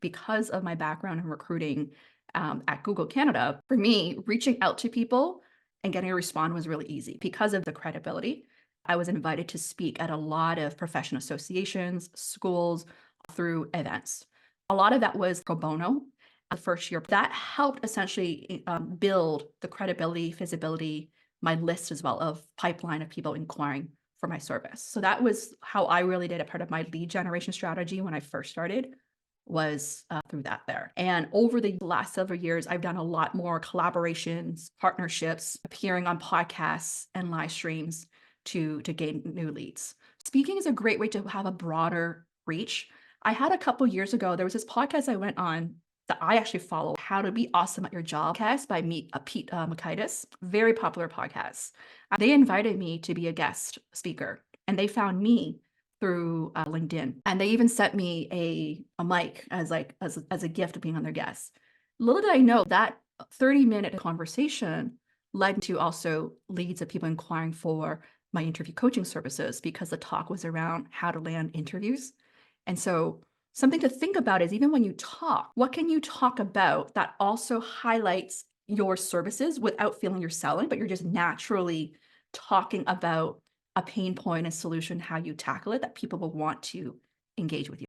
because of my background in recruiting at Google Canada, for me, reaching out to people and getting a response was really easy because of the credibility. I was invited to speak at a lot of professional associations, schools, through events. A lot of that was pro bono the first year. That helped essentially build the credibility, visibility, my list as well of pipeline of people inquiring for my service. So that was how I really did a part of my lead generation strategy when I first started was through that there. And over the last several years, I've done a lot more collaborations, partnerships, appearing on podcasts and live streams to gain new leads. Speaking is a great way to have a broader reach. I had a couple years ago, there was this podcast I went on that I actually follow, How to Be Awesome at Your Job podcast by Pete Mockaitis, very popular podcast. They invited me to be a guest speaker, and they found me through LinkedIn, and they even sent me a mic as like as a gift of being on their guest. Little did I know that 30-minute conversation led to also leads of people inquiring for my interview coaching services because the talk was around how to land interviews. And so something to think about is even when you talk, what can you talk about that also highlights your services without feeling you're selling, but you're just naturally talking about a pain point, a solution, how you tackle it that people will want to engage with you.